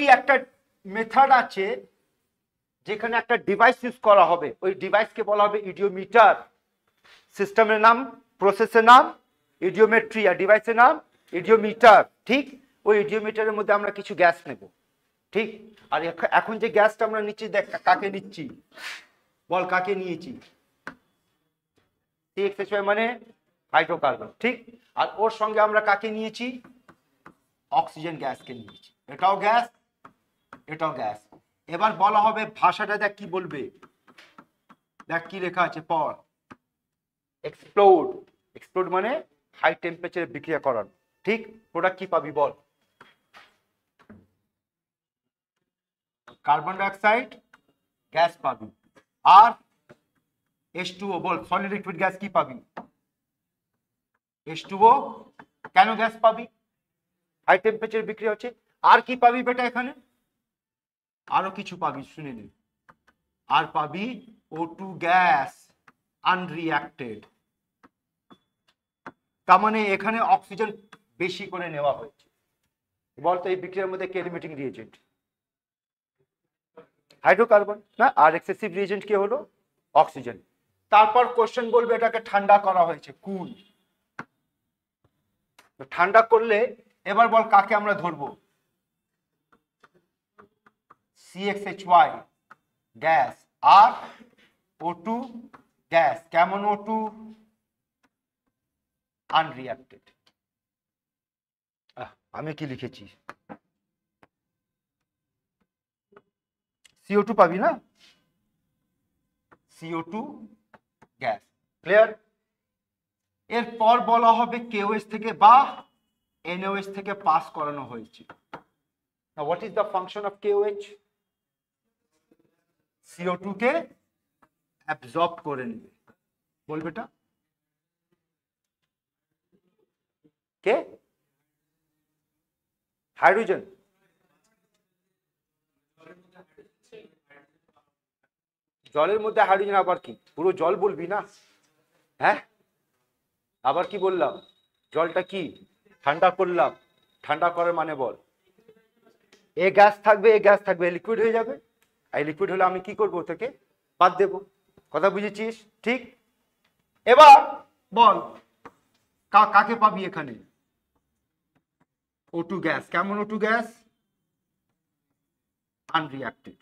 একটা মেথড আছে যেখানে একটা ডিভাইস ইউজ করা হবে, ওই ডিভাইসকে বলা হবে ইডিওমিটার। সিস্টেমের নাম, প্রসেসের নাম ইডিওমেট্রি, আর ডিভাইসের নাম ইডিওমিটার। ঠিক, ওই ইডিওমিটারের মধ্যে আমরা কিছু গ্যাস নেব। ঠিক, আর এখন যে গ্যাসটা আমরা নিচ্ছি, দেখ কাকে নিচ্ছি, বল কাকে নিয়েছি? CH3 মানে হাইড্রোকার্বন। ঠিক, আর ওর সঙ্গে আমরা কাকে নিয়েছি? অক্সিজেন গ্যাসকে নিয়েছি। এটাও গ্যাস, এটাও গ্যাস। এবার বলা হবে ভাষাটা দেখ কি বলবে, দেখ কি লেখা আছে পড়। এক্সপ্লোড। এক্সপ্লোড মানে হাই টেম্পারেচারে বিক্রিয়া করানো। ঠিক, প্রোডাক্ট কি পাবি বল? কার্বন ডাইঅক্সাইড গ্যাস পাবি, আর H2O। বল সলিড লিকুইড গ্যাস কি পাবি? H2O। কেন গ্যাস পাবি? হাই টেম্পারেচারে বিক্রিয়া হচ্ছে। আর কি পাবি বেটা এখানে? আরো কিছু পাবি, শুনে নে। আর পাবি O2 গ্যাস আনরিঅ্যাক্টেড। তার মানে এখানে অক্সিজেন বেশি করে নেওয়া হয়েছে। বলতো এই বিক্রিয়ার মধ্যে কে লিমিটিং রিএজেন্ট? হাইড্রোকার্বন না, আর এক্সেসিভ রিএজেন্ট কি হলো? অক্সিজেন। তারপর কোশ্চেন বলবে এটাকে ঠান্ডা করা হয়েছে, কুল। ঠান্ডা করলে এবার বল কাকে আমরা ধরবো? CXHY গ্যাস আর O2 গ্যাস। কেমন O2? আনরিঅ্যাক্টেড। আমি কি লিখেছি? CO2 পাবি না, CO2 গ্যাস। ক্লিয়ার? এরপর বলা হবে KOH থেকে বা NOH থেকে পাস করানো হয়েছে। Now what is the function of KOH? CO2 K absorb করে নেবে। বলবে এটা কে? হাইড্রোজেন। জলের মধ্যে হাইড্রোজেন আবার কি? পুরো জল বলবি না? হ্যাঁ, আবার কি বললাম? জলটা কি ঠান্ডা করলাম। ঠান্ডা করার মানে বল, এ গ্যাস থাকবে, এ গ্যাস থাকবে, লিকুইড হয়ে যাবে। এই লিকুইড হলে আমি কি করবো? থেকে বাদ দেব। কথা বুঝেছিস? ঠিক, এবার বল কাকে পাবি এখানে? O2 gas. কেমন O2 গ্যাস? আনরিঅ্যাক্টেড।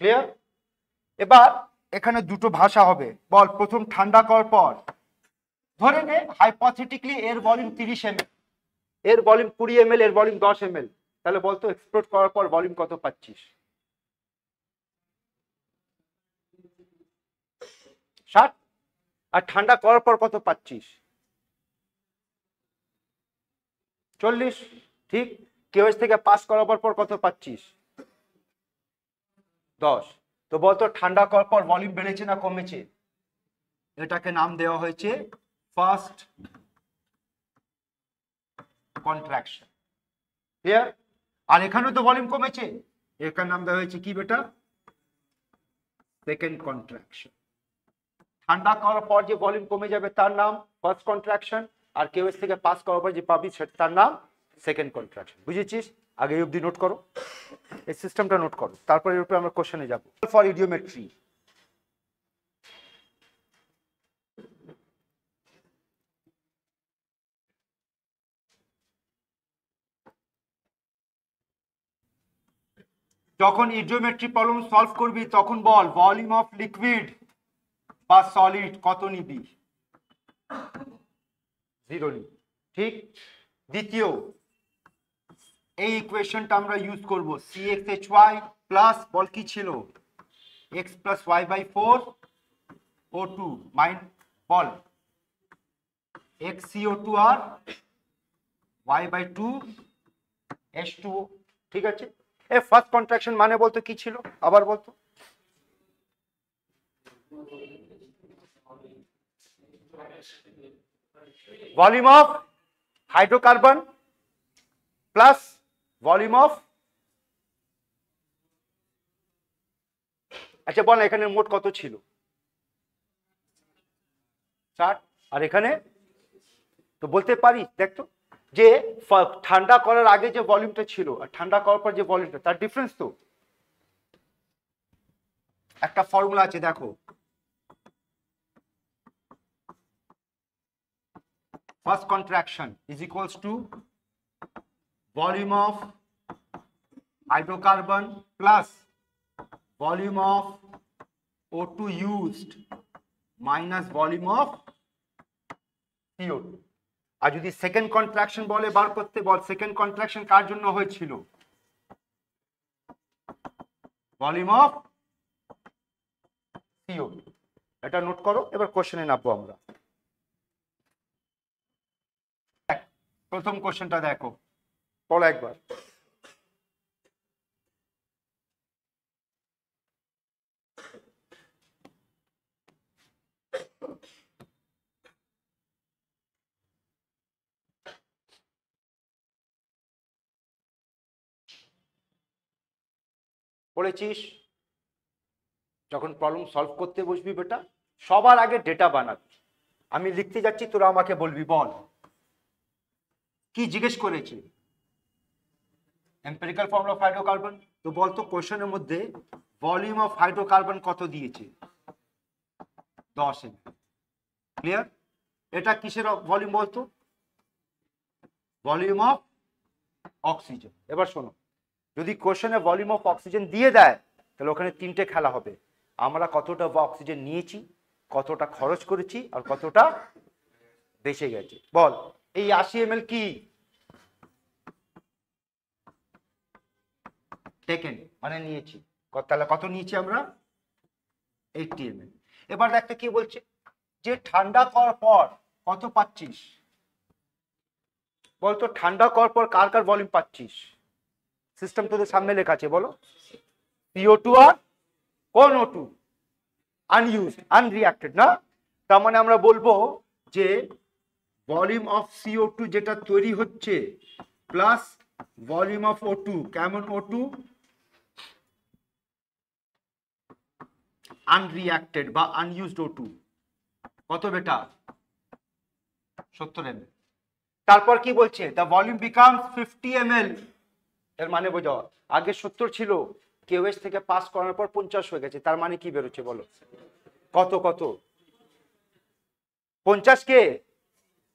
ক্লিয়ার? এবার এখানে দুটো ভাষা হবে। বল প্রথম ঠান্ডা করার পর ধরে নে হাইপোথেটিক্যালি এর ভলিউম 30 ml, এর ভলিউম 20 ml, এর ভলিউম 10 ml। তাহলে বলতো এক্সপ্লোড করার পর ভলিউম কত পাচ্ছিস? 60। আর ঠান্ডা করার পর কত পাচ্ছিস? 40। ঠিক, কেওএইচ থেকে পাস করার পর কত পাচ্ছিস? 10। তো বলতো ঠান্ডা করার পর ভলিউম বেড়েছে না কমেছে? এটাকে নাম দেওয়া হয়েছে ফার্স্ট কন্ট্রাকশন। ক্লিয়ার? আর এখানেও তো ভলিউম কমেছে, এটার নাম দেওয়া হয়েছে কি বেটা? Second contraction. ঠান্ডা করার পর যে ভলিউম কমে যাবে তার নাম ফার্স্ট কন্ট্রাকশন, আর কেওএইচ থেকে পাস করার পর যে পাবি তার নাম সেকেন্ড কন্ট্রাকশন। বুঝেছিস? আগে এই অবধি নোট করো, এই সিস্টেমটা নোট করো, তারপর এর উপরে আমরা কোশ্চেনে যাব। ফর ইডিওমেট্রি, যখন ইডিওমেট্রি প্রবলেম সলভ করবি তখন বল ভলিউম অফ লিকুইড বা সলিড কত নিবি? 0 নিবি। ঠিক, দ্বিতীয় এই ইকুয়েশনটা আমরা ইউজ করব। CXHY প্লাস বল কি ছিল? X প্লাস Y/4 O2 মাইন বল XCO2 আর Y/2 H2O। ঠিক আছে, এ ফার্স্ট কন্ট্রাকশন মানে বলতো কি ছিল? আবার বলতো। Volume of hydrocarbon plus volume of, আচ্ছা বল এখানে মোট কত ছিল? 60। আর এখানে তো বলতে পারি, দেখ তো যে ঠান্ডা করার আগে যে ভলিউমটা ছিল আর ঠান্ডা করার পর যে ভলিউমটা, তার ডিফারেন্স তো। একটা ফর্মুলা আছে দেখো, first contraction is equals to volume of hydrocarbon plus volume of O2 used minus volume of CO2। আর যদি সেকেন্ড কন্ট্রাকশন বলে বার করতে, বল সেকেন্ড কন্ট্রাকশন কার জন্য হয়েছিল? Volume of CO2। এটা নোট করো, এবার কোশ্চেনে নামবো আমরা। প্রথম কোশ্চেনটা দেখো, বলো একবার। পড়েছিস? যখন প্রবলেম সলভ করতে বসবি বেটা, সবার আগে ডেটা বানাবি। আমি লিখতে যাচ্ছি, তোরা আমাকে বলবি বল কি জিজ্ঞেস করেছে। এম্পিরিক্যাল ফর্মুলা অফ হাইড্রোকার্বন, তো বলতো কোশ্চেনের মধ্যে ভলিউম অফ হাইড্রোকার্বন কত দিয়েছে? 10 ml। ক্লিয়ার? এটা কিসের ভলিউম বলতো? Volume of oxygen. এবার শোনো, যদি কোশ্চেনে ভলিউম অফ অক্সিজেন দিয়ে দেয় তাহলে ওখানে তিনটে খেলা হবে। আমরা কতটা অক্সিজেন নিয়েছি, কতটা খরচ করেছি, আর কতটা বেঁচে গেছে। বল এই 80 ml কি টেকেন মানে নিয়েছি, তাহলে কত নিয়েছি আমরা? 80 ml। এবার দেখতে কি বলছে, যে ঠান্ডা করার পর কত পাচ্ছিস বলতো? ঠান্ডা করার পর কার কার ভলিউম পাচ্ছিস? সিস্টেম তোদের সামনে লেখা আছে, বলো। CO2 আর কোন O2? আনইউজড, আনরিঅ্যাক্টেড না? তার মানে আমরা বলবো যে ভলিউম অফ CO2 যেটা তৈরি হচ্ছে প্লাস ভলিউম অফ O2। কেমন O2? আনরিঅ্যাক্টেড বা আনইউজড O2 কত বেটা? 70 ml। তারপর কি বলছে? The volume becomes 50 ml। এর মানে বোঝো, আগে 70 ছিল, কেওএস থেকে পাস করার পর 50 হয়ে গেছে। তার মানে কি বেরোচ্ছে বলো? কত কত? 50 কে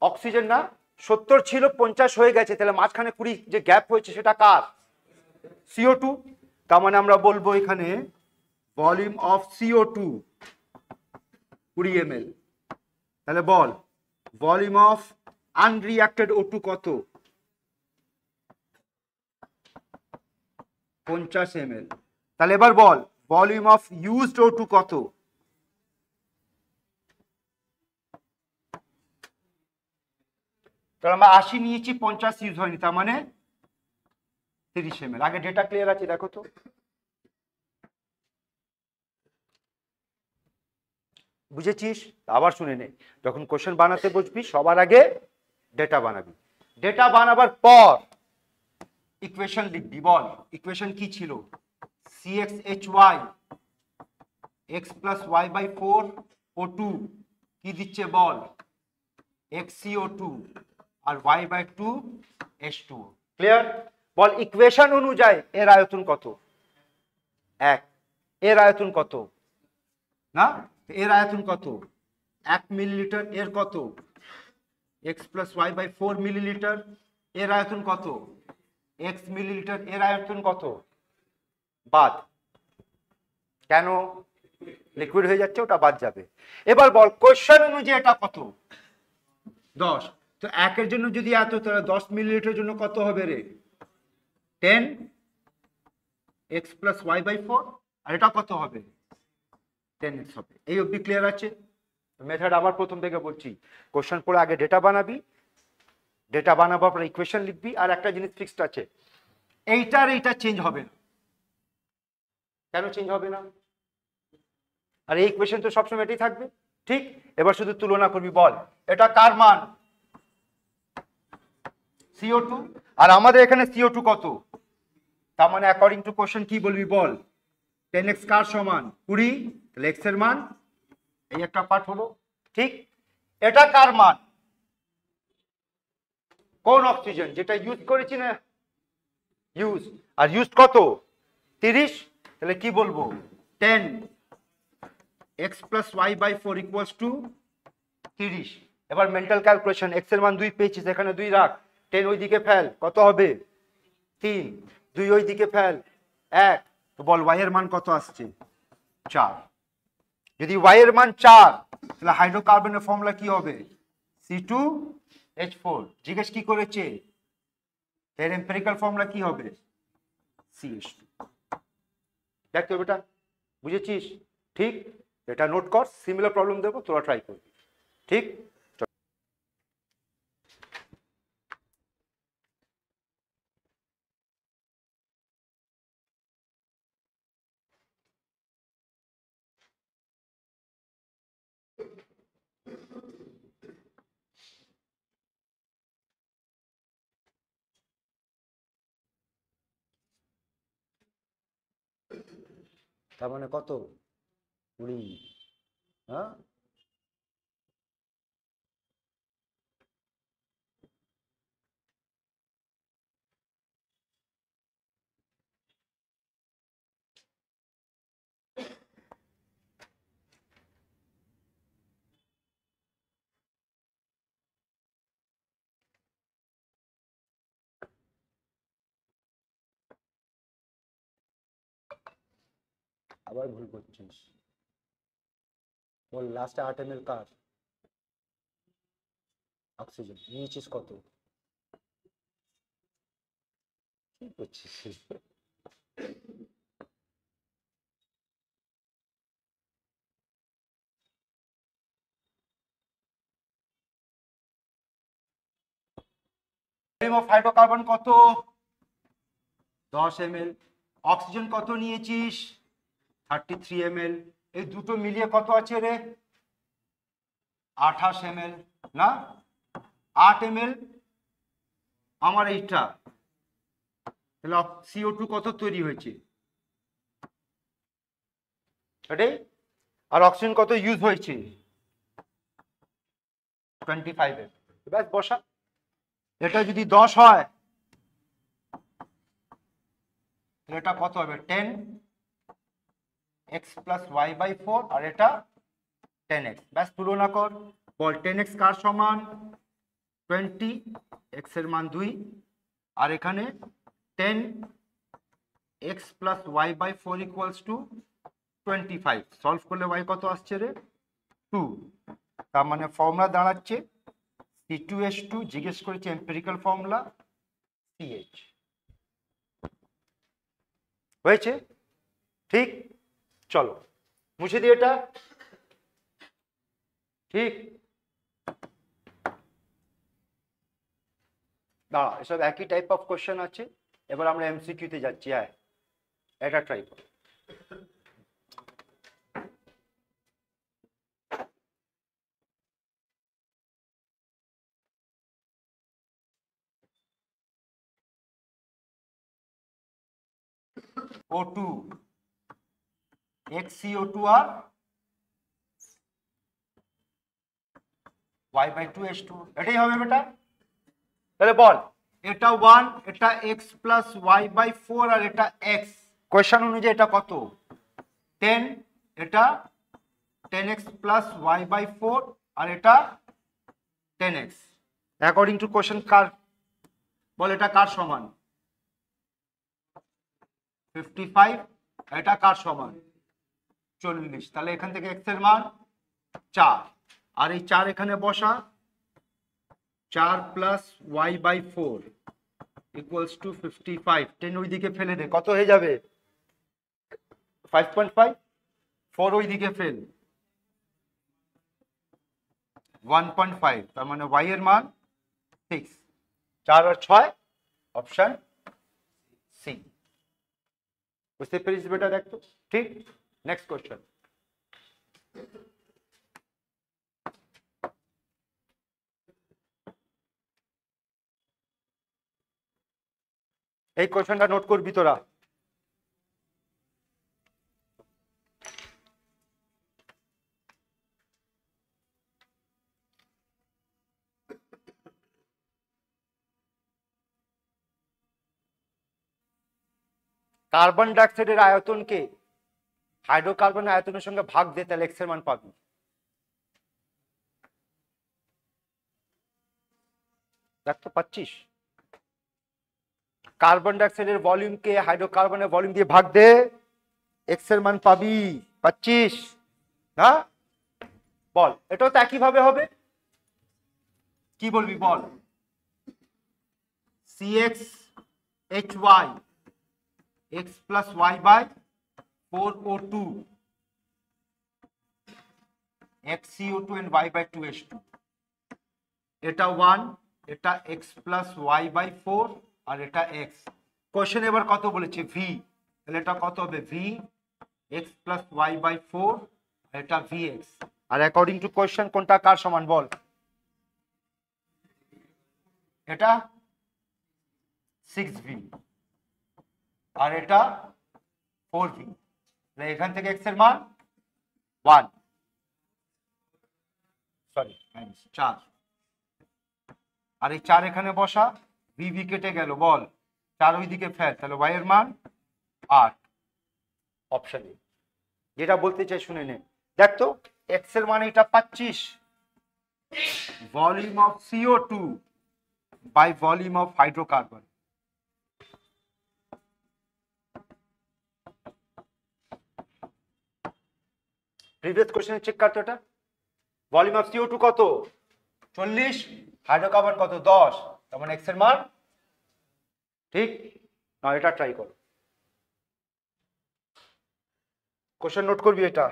অক্সিজেন না? 70 ছিল, 50 হয়ে গেছে, তাহলে মাঝখানে 20 যে গ্যাপ হয়েছে সেটা কার? CO2। তার মানে আমরা বলবো এখানে ভলিউম অফ CO2 20 ml। তাহলে বল ভলিউম অফ আনরিঅ্যাক্টেড O2 কত? 50 ml। তাহলে এবার বল ভলিউম অফ ইউজড O2 কত? তাহলে আমরা 80 নিয়েছি, 50 ইউজ হয়নি, তার মানে 30 ml। আগে ডেটা ক্লিয়ার আছে দেখো তো। বুঝেছিস? আবার শুনে নে, যখন কোশ্চেন বানাতে বসবি সবার আগে ডেটা বানাবি। ডেটা বানাবার পর ইকুয়েশন লিখবি। বল ইকুয়েশন কি ছিল? CxHy x plus y by 4 O2 কি দিচ্ছে বল? XCO2 আর y by 2 H2O। ক্লিয়ার? বল ইকুয়েশন অনুযায়ী এর আয়তন কত? 1। এর আয়তন কত? না, এর আয়তন কত? 1 মিলিলিটার। এর কত? x plus y by 4 millilitre. এর আয়তন কত? x millilitre. এর আয়তন কত? বাদ। কেন? লিকুইড হয়ে যাচ্ছে, ওটা বাদ যাবে। এবার বল কোশ্চেন অনুযায়ী এটা কত? 10। তো 1 এর জন্য যদি এত, তাহলে 10 মিলিলিটারের জন্য কত হবে রে? 10 x plus y by 4। আর এটা কত হবে? 10x হবে। এই অবধি ক্লিয়ার আছে? মেথড আবার প্রথম থেকে বলছি, কোশ্চেন পড়ে আগে ডেটা বানাবি, ডেটা বানাবার পর ইকুয়েশন লিখবি। আর একটা জিনিস ফিক্সড আছে, এইটার এইটা চেঞ্জ হবে না। কেন চেঞ্জ হবে না? আর এই ইকুয়েশন তো সবসময় এটাই থাকবে, ঠিক? এবার শুধু তুলনা করবি। বল এটা কার মান? CO2। আর আমাদের এখানে CO2 কত? তার মানে অ্যাকর্ডিং টু কোশ্চেন কি বলবি বল? 10x কার সমান? 20। তাহলে x এর মান এই একটা পার্ট হলো, ঠিক? এটা কার মান? কোন অক্সিজেন? যেটা ইউজ করেছি না, ইউজ। আর ইউজ কত? 30। তাহলে কি বলবো? 10 x plus y by 4 equals to 30। এবার মেন্টাল ক্যালকুলেশন, x এর মান 2 পেয়েছিস, এখানে 2 রাখ, 10 ওই দিকে ফেল, কত হবে? 3। 2 ওই দিকে ফেল, 1। তো বল y এর মান কত আসছে? 4। যদি y এর মান 4, তাহলে হাইড্রোকার্বনের ফর্মুলা কি হবে? C2H4। জিজ্ঞেস কি করেছে? এর এম্পিরিক্যাল ফর্মুলা কি হবে? CH2। দেখ তো বেটা, বুঝেছিস? ঠিক, এটা নোট কর, সিমিলার প্রবলেম দেবো, তোরা ট্রাই করবি। ঠিক। তার মানে কত? 20। হ্যাঁ, আবার ভুল করছিস। বল লাস্টে 8 ml কার অক্সিজেন নিয়েছিস কত? কি করছিস? ভলিউম অফ হাইড্রোকার্বন কত? 10 ml। অক্সিজেন কত নিয়েছিস? 33 ml। এই দুটো মিলিয়ে কত আছে রে? 28 ml না? 8 ml আমার এইটা, তাহলে CO2 কত তৈরি হয়েছে? এটাই। আর অক্সিজেন কত ইউজ হয়েছে? 25 ml। ব্যাস বসা। এটা যদি 10 হয়, তাহলে এটা কত হবে? 10 x প্লাস ওয়াই বাই 4, আর এটা 10x। ব্যাস তুলনা কর, বল 10x কার সমান? 20, x এর মান 2, আর এখানে 10x plus y by 4 equals to 25। Solve করলে y কত আসছে রে? 2। তার মানে ফর্মুলা দাঁড়াচ্ছে C2H2, জিজ্ঞেস করেছে এম্পিরিক্যাল ফর্মুলা CH। হয়েছে? ঠিক। চলো মুছে দিই এটা। ঠিক, দাঁড়া, এসব একই টাইপ অফ কোশ্চেন আছে। এবার আমরা এমসিকিউতে যাচ্ছি। হ্যাঁ, এটা ট্রাই কর। O2 XCO2 আর y/2H2, এটাই হবে বেটা। তাহলে বল, এটা 1, এটা x প্লাস y/4, আর এটা x। কোয়েশ্চন অনুযায়ী এটা কত? 10। এটা 10x প্লাস y/4, আর এটা 10x। অ্যাকর্ডিং টু কোয়েশ্চন কার, বল এটা কার সমান? 55। এটা কার সমান? 40। তাহলে এখান থেকে x এর মান 4, আর এই 4 এখানে বসা। 4 প্লাস y/4 ইকুয়ালস টু 55। 10 ওই দিকে ফেলে দে, কত হয়ে যাবে? 5.5। 4 ওই দিকে ফেল, 1.5। তার মানে y এর মান 6। 4 আর 6, অপশন সি। বুঝতে পেরেছিস বেটা? দেখতো ঠিক। Next question. এই কোশ্চেনটা নোট করবি তোরা। কার্বন ডাইঅক্সাইডের আয়তনকে হাইড্রোকার্বনের আয়তনের সঙ্গে ভাগ দে, তাহলে এক্স এর মান পাবি। দেখতে পাচ্ছিস? কার্বন ডাইঅক্সাইডের ভলিউমকে হাইড্রোকার্বনের ভলিউম দিয়ে ভাগ দে, এক্স এর মান পাবি। পাচ্ছিস না? বল, এটাও তো একই ভাবে হবে। কি বলবি বল? CxHy x plus y by 4O2 xCO2 and y by 2H2, এটা 1, এটা x plus y by 4 আর এটা x। কোশ্চেন এবার কত বলেছে? v, তাহলে এটা কত হবে? v x plus y by 4 আর এটা vx। আর অ্যাকর্ডিং টু কোশ্চেন কোনটা কার সমান বল? এটা 6v আর এটা 4v। এখান থেকে x এর মান 1, সরি 4, আর এই 4 এখানে বসা, v কেটে গেল, বল 4 ওইদিকে ফেল, তাহলে y এর মান 8। Option A. যেটা বলতে চাই শুনে নে। দেখ তো x এর মান এটা পাচ্ছিস, volume of CO2 by volume of hydrocarbon. Previous কোশ্চেনে চেক করতে, এটা ভলিউম অফ CO2 কত? 40, হাইড্রোকার্বন কত? 10, তার মানে x এর মান ঠিক না। এটা ট্রাই করো, কোশ্চেন নোট করবি এটা।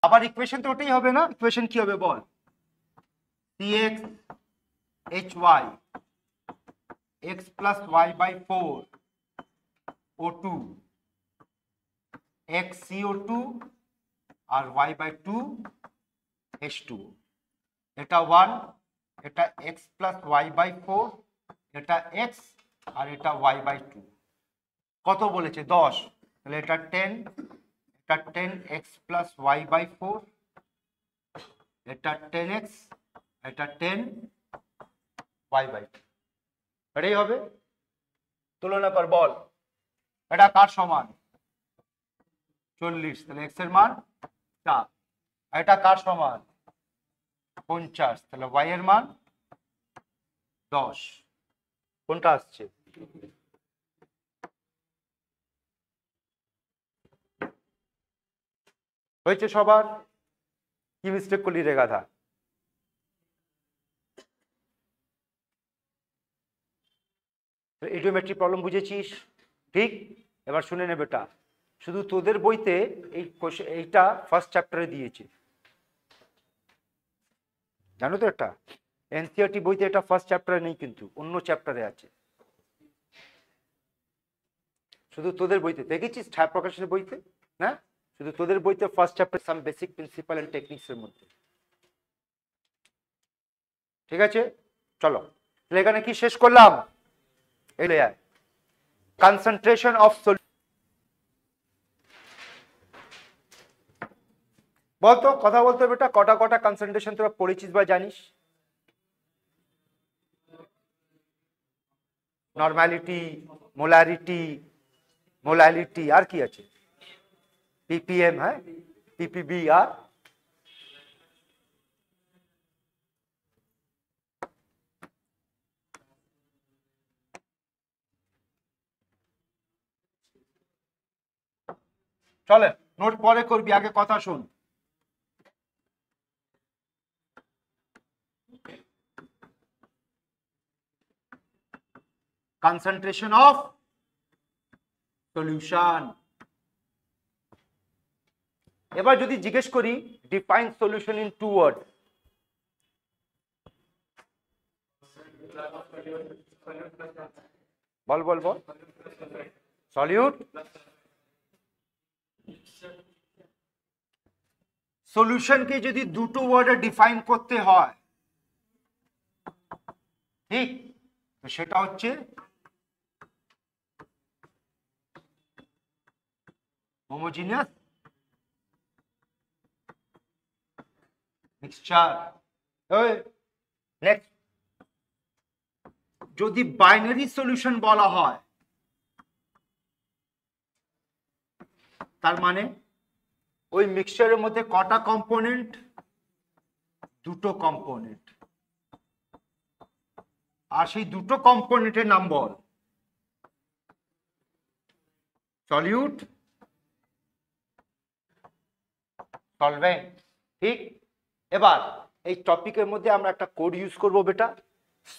আবার ইকুয়েশন তো ওটাই হবে না? ইকুয়েশন কি হবে বল? CxHy x plus y by 4 O2 xCO2 আর y by 2 H2, এটা 1, এটা x plus y by 4, এটা x আর এটা y by 2। কত বলেছে? 10, তাহলে এটা 10, এটা 10x plus y by 4, এটা 10x, এটা 10y by 2। এটাই হবে। তুলনা কর, বল এটা কার সমান? 40, তাহলে x এর মান 4। এটা কার সমান? 50, তাহলে y এর মান 10। কোনটা আসছে? হয়েছে সবার? কি মিস্টেক করলি রে গাধা? ইডিওমেট্রিক প্রবলেম বুঝেছিস? ঠিক। এবার শুনে নে বেটা, শুধু তোদের বইতে এইটা ফার্স্ট চ্যাপ্টারে দিয়েছে, জানো তো? এটা এনসিইআরটি বইতে এটা ফার্স্ট চ্যাপ্টারে নেই, কিন্তু অন্য চ্যাপ্টারে আছে। শুধু তোদের বইতে দেখেছিস, ছায়া প্রকাশের বইতে না, শুধু তোদের বইতে first chapter some basic principle and techniques এর মধ্যে। ঠিক আছে, চলো তাহলে এখানে কি শেষ করলাম? কনসেন্ট্রেশন অফ বলতো, কথা বলতো বেটা, কটা কটা কনসেন্ট্রেশন তোরা পড়েছিস বা জানিস? নরমালিটি, মোলারিটি, মোলালিটি, আর কি আছে? পিপিএম, হ্যাঁ, পিপিবি, আর চলে নোট পরে করবি, আগে কথা শুন। Concentration of solution. এবার যদি জিজ্ঞেস করি ডিফাইন সলিউশন ইন 2 ওয়ার্ড, বল বল বল। সলিউট। সলিউশনকে যদি দুটো ওয়ার্ডে ডিফাইন করতে হয়, ঠিক, তো সেটা হচ্ছে হোমোজিনিয়াস মিক্সচার। নেক্সট, যদি বাইনারি সলিউশন বলা হয় তার মানে ওই মিক্সচারের মধ্যে কটা কম্পোনেন্ট? দুটো কম্পোনেন্ট। আর সেই দুটো কম্পোনেন্টের নাম বল। Solute, solvent. ঠিক, এবার এই টপিকের মধ্যে আমরা একটা কোড ইউজ করব বেটা।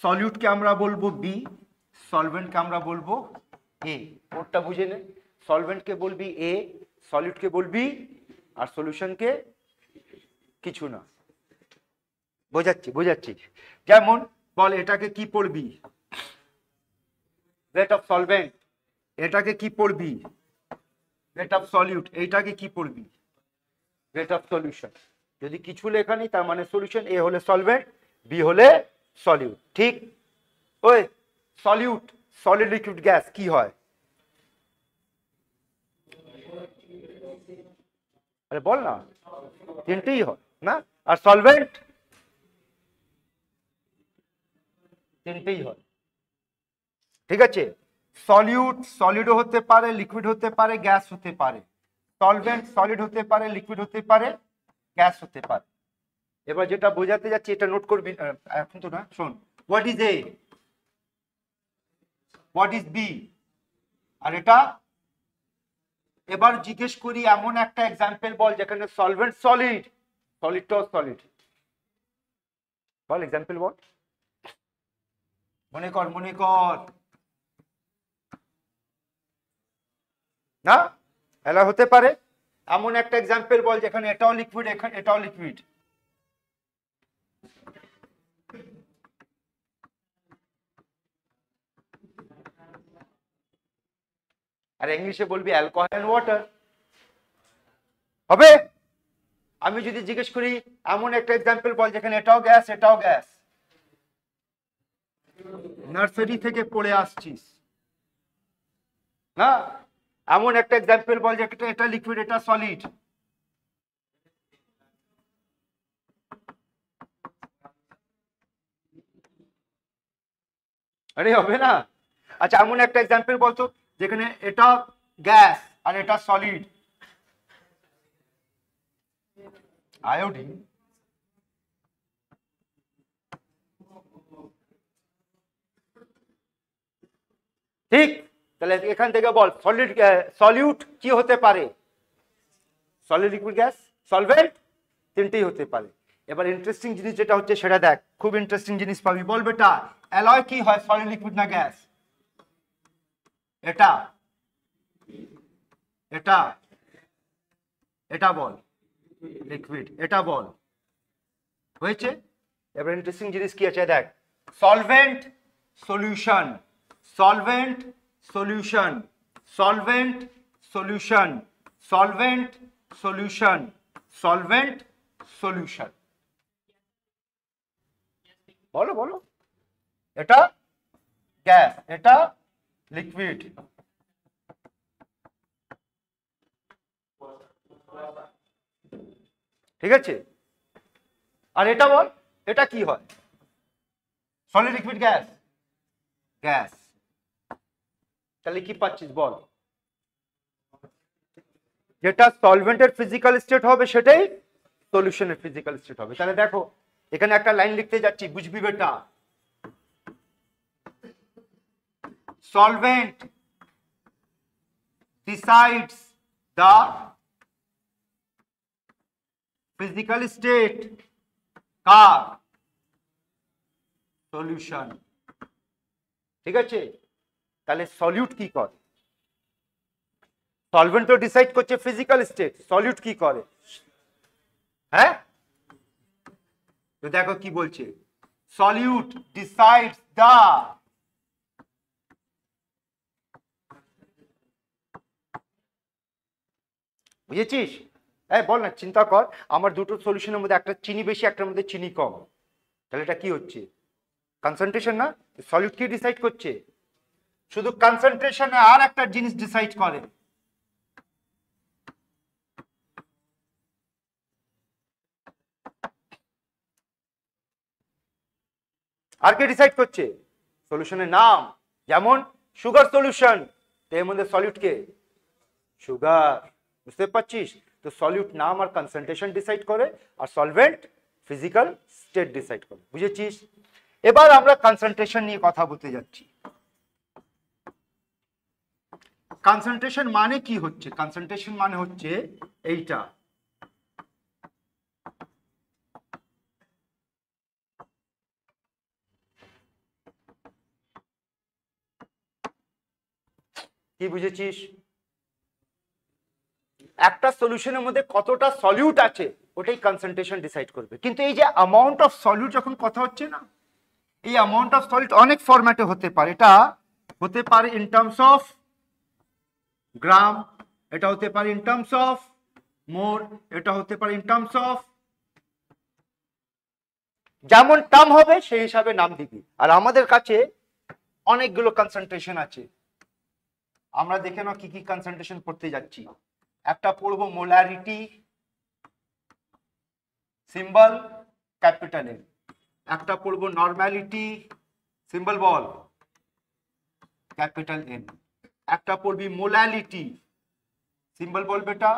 সলিউটকে আমরা বলবো বি, সলভেন্টকে আমরা বলবো এ। কোডটা বুঝে নে, সলভেন্টকে বলবি এ, সলিউটকে বলবি, আর সলিউশনকে কিছু না। বোঝাচ্ছি। যেমন বল, এটাকে কি পড়বি? Rate of solvent. এটাকে কি পড়বি? Rate of solute. এইটাকে কি পড়বি? Rate of solution. যদি কিছু লেখা নেই তার মানে সলিউশন। এ হলে সলভেন্ট, বি হলে সলিউট। ঠিক, ওই সলিউট, সলিড লিকুইড গ্যাস কি হয়? আরে বল না, তিনটেই হয় না? আর সলভেন্ট তিনটেই হয়। ঠিক আছে, সলিউট সলিডও হতে পারে, লিকুইড হতে পারে, গ্যাস হতে পারে। সলভেন্ট সলিড হতে পারে, লিকুইড হতে পারে, গ্যাস হতে পারে। এবার যেটা বোঝাতে যাচ্ছি এটা নোট করবি এখন তো না। শোন, what is A, what is B, আর এটা। এবার জিজ্ঞেস করি এমন একটা এক্সাম্পল বল যেখানে সলভেন্ট সলিড, সলিডটাও সলিড। বল এক্সাম্পল বল, মনে কর না, এলা হতে পারে। এমন একটা এক্সাম্পল বল যেখানে এটাও লিকুইড, এটাও লিকুইড। আর ইংলিশে বলবি অ্যালকোহল এন্ড ওয়াটার। হবে? আমি যদি জিজ্ঞেস করি এমন একটা এক্সাম্পল বল যেখানে এটাও গ্যাস, এটাও গ্যাস। নার্সারি থেকে পড়ে আসছিস না? এমন একটা এক্সাম্পল বল যে এটা লিকুইড, এটা সলিড। আরে হবে না? আচ্ছা, এমন একটা এক্সাম্পল বলতো যেখানে এটা গ্যাস আর এটা সলিড। আয়োডিন। ঠিক, তাহলে এখান থেকে বল সলিড সলিউট কি হতে পারে? সলিড, লিকুইড, গ্যাস, সলভেন্ট তিনটেই হতে পারে। এবার ইন্টারেস্টিং জিনিস যেটা হচ্ছে সেটা দেখ, খুব ইন্টারেস্টিং জিনিস পাবি। বল বেটা, অ্যালয় কি হয়, সলিড, লিকুইড না গ্যাস? এটা এটা এটা বল লিকুইড, এটা বল। হয়েছে? এবার ইন্টারেস্টিং জিনিস কি আছে দেখ, solvent solution, solvent solution, solvent solution, solvent solution, solvent solution. বলো বলো, এটা গ্যাস, এটা লিকুইড। ঠিক আছে, আর এটা বল, এটা কি হয়? Solid, liquid, gas, gas. তাহলে কি পাচ্ছিস বল? যেটা সলভেন্টের ফিজিক্যাল স্টেট হবে সেটাই সলিউশনের ফিজিক্যাল স্টেট হবে। তাহলে দেখো এখানে একটা লাইন লিখতে যাচ্ছি, বুঝবি বেটা। Solvent decides the physical state car? Solution. ঠিক আছে, তাহলে সলিউট কি করে? সলভেন্ট তো ডিসাইড করছে ফিজিক্যাল স্টেট, সলিউট কি করে? হ্যাঁ, তো দেখো কি বলছে, সলিউট ডিসাইডস দা, বুঝেছিস? এই বল না, চিন্তা কর, আমার দুটো সলিউশনের মধ্যে একটা চিনি বেশি, একটার মধ্যে চিনি কম, তাহলে এটা কি হচ্ছে? কনসেন্ট্রেশন না? সলিউট কি ডিসাইড করছে? শুধু কনসেন্ট্রেশনে আর একটা জিনিস ডিসাইড করে, আর কে ডিসাইড করছে? সলিউশনের নাম। যেমন সুগার সলিউশন, তো এর মধ্যে সলিউট কে? সুগার। বুঝতে পারছিস? তো সলিউট নাম আর কনসেন্ট্রেশন ডিসাইড করে, আর সলভেন্ট ফিজিক্যাল স্টেট ডিসাইড করে। বুঝেছিস? এবার আমরা কনসেন্ট্রেশন নিয়ে কথা বলতে যাচ্ছি। কনসেন্ট্রেশন মানে কি হচ্ছে? কনসেন্ট্রেশন মানে হচ্ছে এইটা, কি বুঝেছিস? একটা সলিউশনের মধ্যে কতটা সলিউট আছে ওটাই কনসেন্ট্রেশন ডিসাইড করবে। কিন্তু এই যে অ্যামাউন্ট অফ সলিউট যখন কথা হচ্ছে না, এই অ্যামাউন্ট অফ সলিউট অনেক ফরম্যাটে হতে পারে। এটা হতে পারে ইন টার্মস অফ গ্রাম, এটা হতে পারে ইন টার্মস অফ মোল, এটা হতে পারে ইন টার্মস অফ, যেমন টার্ম হবে সেই হিসাবে নাম দিবি। আর আমাদের কাছে অনেকগুলো কনসেন্ট্রেশন আছে, আমরা দেখে নাও কি কি কনসেন্ট্রেশন পড়তে যাচ্ছি। একটা পড়বো মোলারিটি, সিম্বল ক্যাপিটাল এন। একটা পড়বো নরমালিটি, সিম্বল বল ক্যাপিটাল এন। একটা পড়বি মোলালিটি, সিম্বল বল বেটা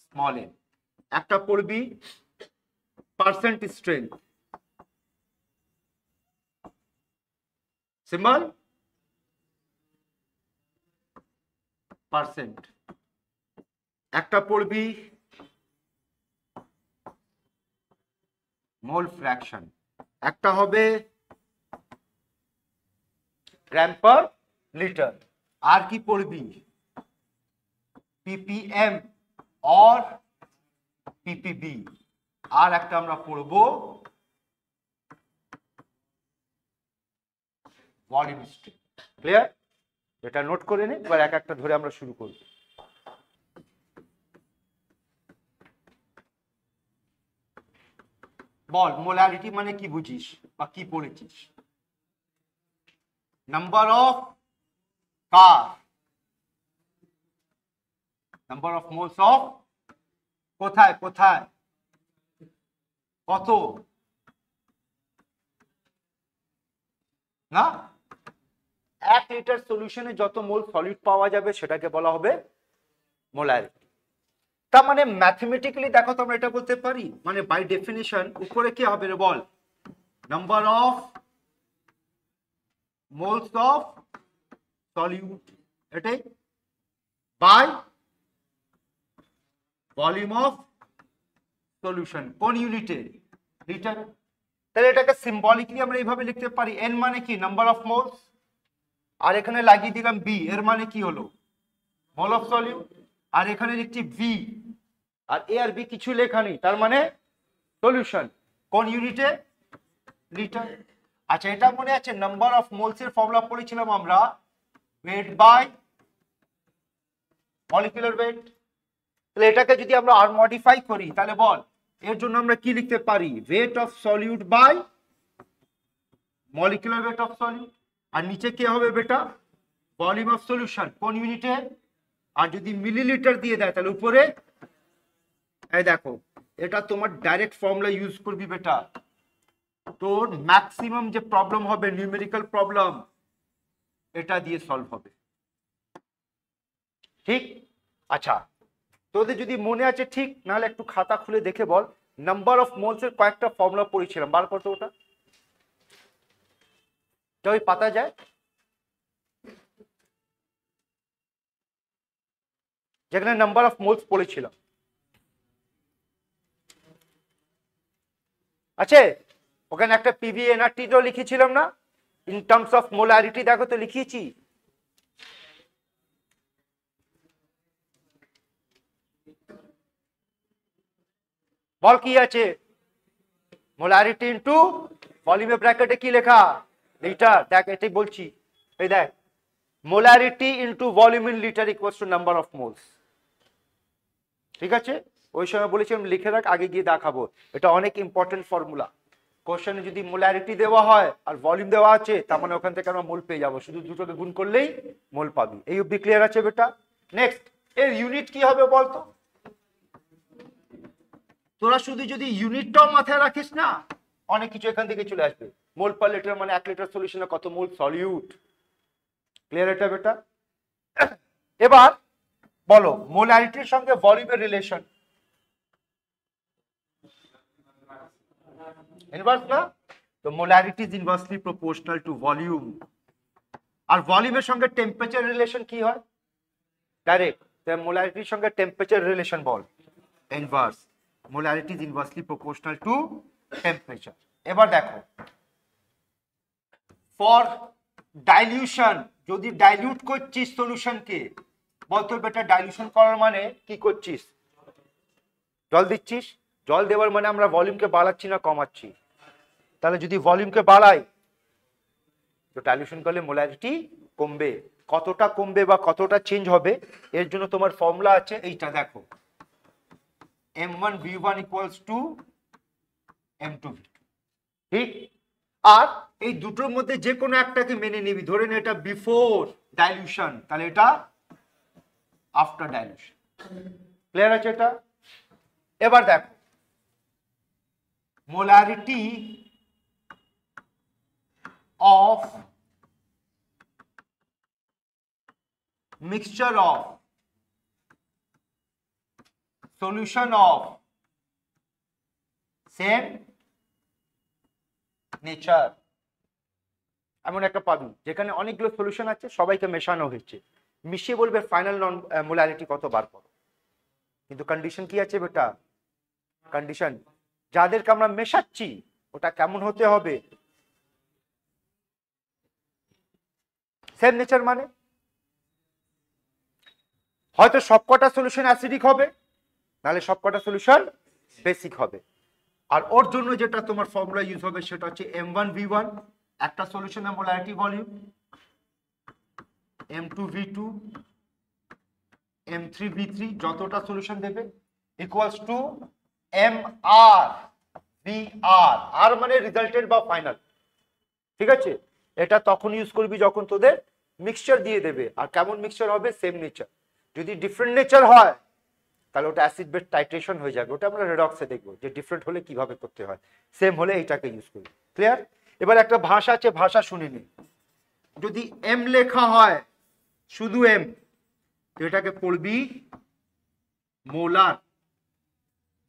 স্মল এন। একটা পড়বি পার্সেন্ট স্ট্রেংথ, সিম্বল পার্সেন্ট। একটা পড়বি মোল ফ্র্যাকশন, একটা হবে গ্রাম পার লিটার। আর কি পড়বি? পিপিএম और পিপিবি। আর একটা আমরা পড়বো ভলিউম স্ট্রেন। ক্লিয়ার? এটা নোট করে নে, এবার এক একটা ধরে আমরা শুরু করব। বল মোলারিটি মানে কি বুঝিস বা কি পড়েছিস? Number of car, number of moles of কোথায় কোথায় কত না, 1 লিটার সলিউশনে যত মোল সলিড পাওয়া যাবে সেটাকে বলা হবে মোলারিটি। তার মানে ম্যাথমেটিক্যালি দেখো তো আমরা এটা বলতে পারি, মানে বাই ডেফিনিশন উপরে কি হবে রে বল? Number of moles of solute, এটাই বাই ভলিউম অফ সলিউশন। কোন ইউনিটে? লিটার। তাহলে এটাকে সিম্বলিকলি আমরা এইভাবে লিখতে পারি, এন মানে কি? নাম্বার অফ মোলস, আর এখানে লাগিয়ে দিলাম বি, এর মানে কি হলো? Mole of solute. আর এখানে লিখছি ভি, আর এ আর বি কিছু লেখা নেই, তার মানে সলিউশন। কোন ইউনিটে? লিটার। আচ্ছা এটা মনে আছে নাম্বার অফ মোলস এর ফর্মুলা পড়েছিলাম আমরা, ওয়েট বাই মলিকুলার ওয়েট। তাহলে এটাকে যদি আমরা আর মডিফাই করি তাহলে বল এর জন্য আমরা কি লিখতে পারি? Weight of solute by molecular weight of solute. আর নিচে কি হবে বেটা? Volume of solution. কোন ইউনিটে? আর যদি মিলিলিটার দিয়ে দেয় তাহলে উপরে, এই দেখো এটা তোমার ডাইরেক্ট ফর্মুলা ইউজ করবি বেটা। তোর ম্যাক্সিমাম যে প্রবলেম হবে নিউমেরিক্যাল প্রবলেম এটা দিয়ে সলভ হবে। ঠিক? আচ্ছা তোদের যদি মনে আছে ঠিক, নাহলে একটু খাতা খুলে দেখে বল। নাম্বার অফ মোলস এর কয়েকটা ফর্মুলা পড়েছিলাম, বার করতো ওটা, ওই পাতা যায় যেখানে নাম্বার অফ মোলস পড়েছিলাম। আছে ওখানে একটা পিভি এনআরটি তো লিখেছিলাম না, ইন টার্মস অফ মোলারিটি। দেখো তো লিখিয়েছি, বল কি আছে? মোলারিটি ইনটু ভলিউমের ব্র্যাকেটে কি লেখা? লিটার। দেখ এটাই বলছি, এই দেখ molarity into volume in litre equals to number of moles. ঠিক আছে? ওই সময় বলেছিলাম লিখে রাখ, আগে গিয়ে দেখাবো। এটা অনেক ইম্পর্টেন্ট ফর্মুলা। কোশ্চেনে যদি মোলারিটি দেওয়া হয় আর ভলিউম দেওয়া আছে, তার মানে ওখান থেকে আমরা মোল পেয়ে যাবো, শুধু দুটোকে গুণ করলেই মোল পাবি। এই অবধি ক্লিয়ার আছে বেটা? নেক্সট এর ইউনিট কি হবে বলতো? তোরা শুধু যদি ইউনিটটাও মাথায় রাখিস না, অনেক কিছু এখান থেকে চলে আসবে। মোল পার লিটার মানে 1 লিটার সলিউশনে কত মোল সলিউট। ক্লিয়ার এটা বেটা? এবার বলো মোলারিটির সঙ্গে ভলিউমের রিলেশন। ইনভার্স না? তো molarity is inversely proportional to volume. আর ভলিউমের সঙ্গে টেম্পারেচার রিলেশন কি হয়? ডাইরেক্ট। তাই মোলারিটির সঙ্গে temperature relation ball inverse. Molarity is inversely proportional two temperature. এবার দেখো ফর ডাইলিউশন, যদি ডাইলিউট করছিস সলিউশনকে, বলতো বেটা ডাইলিউশন করার মানে কি করছিস? জল দিচ্ছিস। জল দেওয়ার মানে আমরা ভলিউমকে বাড়াচ্ছি না কমাচ্ছি? তাহলে যদি ভলিউমকে বাড়াই তো ডাইলিউশন করলে মোলারিটি কমবে। কতটা কমবে বা কতটা চেঞ্জ হবে এর জন্য তোমার ফর্মুলা আছে এইটা দেখো, m1v1 equals to m2v2। ঠিক? আর এই দুটোর মধ্যে যে কোনো একটাকে মেনে নিবি। ধরে নে এটা বিফোর ডাইলিউশন, তাহলে এটা আফটার ডাইলিউশন। ক্লিয়ার আছে এটা? এবার দেখো molarity of mixture of solution of same nature এমন একটা পাবি যেখানে অনেকগুলো সলিউশন আছে, সবাইকে মেশানো হয়েছে, মিশিয়ে বলবে ফাইনাল নন মোলারিটি কত বার করো। কিন্তু কন্ডিশন কি আছে বেটা? কন্ডিশন যাদেরকে আমরা মেশাচ্ছি ওটা কেমন হতে হবে? সেম নেচার মানে হয়তো সবকটা সলিউশন অ্যাসিডিক হবে, নাহলে সবকটা সলিউশন বেসিক হবে। আর ওর জন্য যেটা তোমার ফর্মুলা ইউজ হবে সেটা হচ্ছে m1v1 একটা সলিউশনের মোলারিটি ভলিউম, m2v2 m3v3 যতটা সলিউশন দেবে ইকুয়ালস টু mr vr। আর মানে রিজাল্টেড বা ফাইনাল। ঠিক আছে? এটা তখন ইউজ করবি যখন তোদের মিক্সচার দিয়ে দেবে। আর কেমন মিক্সচার হবে? Same nature. যদি ডিফারেন্ট নেচার হয় তাহলে ওটা অ্যাসিড বেস টাইট্রেশন হয়ে যাবে। ওটা আমরা রেডক্সে দেখবো যে ডিফারেন্ট হলে কিভাবে করতে হয়, সেম হলে এইটাকে ইউজ করবি। ক্লিয়ার? এবার একটা ভাষা আছে, ভাষা শুনে নি। যদি এম লেখা হয় শুধু এম, তো এটাকে পড়বি মোলার।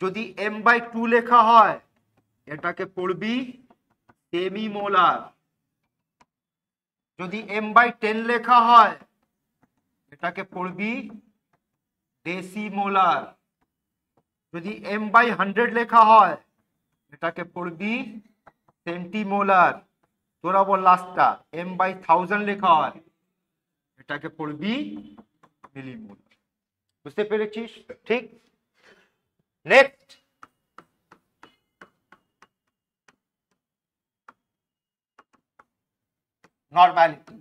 যদি m/2 লেখা হয় এটাকে পড়বি সেমি মোলার। যদি m/10 লেখা হয় এটাকে পড়বি ডেসিমোলার। যদি m/100 লেখা হয় এটাকে পড়বি সেন্টিমোলার। তোরা বল লাস্টটা m/1000 লেখা হয় এটাকে পড়বি মিলিমোলার। বুঝতে পেরেছিস? ঠিক? Next normality.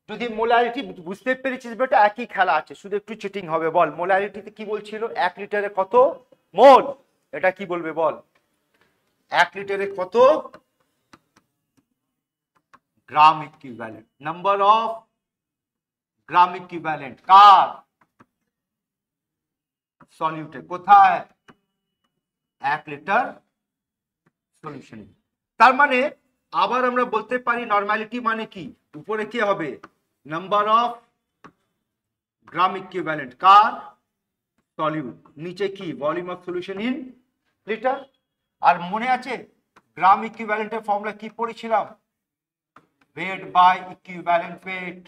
যদি মোলারিটি বুঝতে পেরেছিস বেটা একই খেলা আছে, শুধু একটু চিটিং হবে। বল মোলারিটিতে কি বলছিল? 1 লিটারে কত মোল? এটা কি বলবে বল? 1 লিটারে কত gram equivalent? Number of gram equivalent কার? সলিউটে। কোথায়? 1 লিটার সলিউশন। তার মানে আবার আমরা বলতে পারি নরমালিটি মানে কি? উপরে কি হবে? নাম্বার অফ গ্রাম ইকুইভ্যালেন্ট কার? সলিউট। নিচে কি? Volume of solution in litre. আর মনে আছে গ্রাম ইকুইভ্যালেন্টের ফর্মুলা কি পড়েছিলাম? Weight by equivalent weight.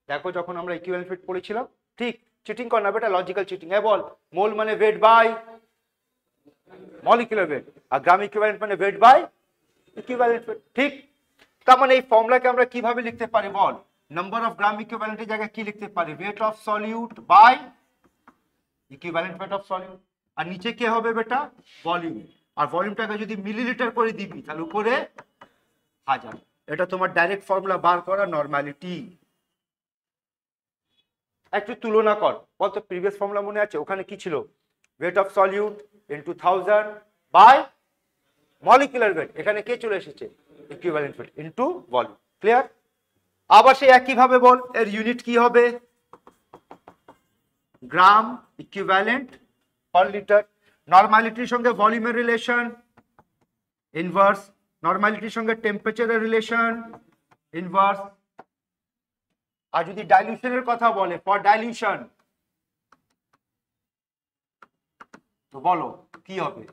দেখো যখন আমরা ইকুইভ্যালেন্ট ওয়েট পড়েছিলাম, ঠিক? চিটিং কর না বেটা, লজিক্যাল চিটিং। হ্যাঁ বল মোল মানে ওয়েট বাই মলিকুলার ওয়েট, আর গ্রাম ইকুইভ্যালেন্ট মানে ওয়েট বাই ইকুইভ্যালেন্ট ওয়েট। ঠিক? তার মানে এই ফর্মুলাকে আমরা কিভাবে লিখতে পারি বল? নাম্বার অফ গ্রাম ইকুইভ্যালেন্টের জায়গায় কি লিখতে পারি? Weight of solute by equivalent weight of solute. আর নিচে কি হবে বেটা? ভলিউম। আর ভলিউমটাকে যদি মিলিলিটার করে দিবি তাহলে উপরে 1000। এটা তোমার ডাইরেক্ট ফর্মুলা বার করা নরমালিটি। একটু তুলনা কর বলতো, প্রিভিয়াস ফর্মুলা মনে আছে? ওখানে কি ছিল? Weight of solute into 1000 by molecular weight. এখানে কে চলে এসেছে? Equivalent weight into volume. Clear? আবার সেই একই ভাবে বল এর ইউনিট কি হবে? গ্রাম ইকুইভ্যালেন্ট পার লিটার। নরমালিটির সঙ্গে ভলিউমের রিলেশন ইনভার্স নরমালিটির সঙ্গে টেম্পারেচারের রিলেশন ইনভার্স। আর যদি ডাইলিউশনের কথা বলে ফর ডাইলিউশন তো বলো কি হবে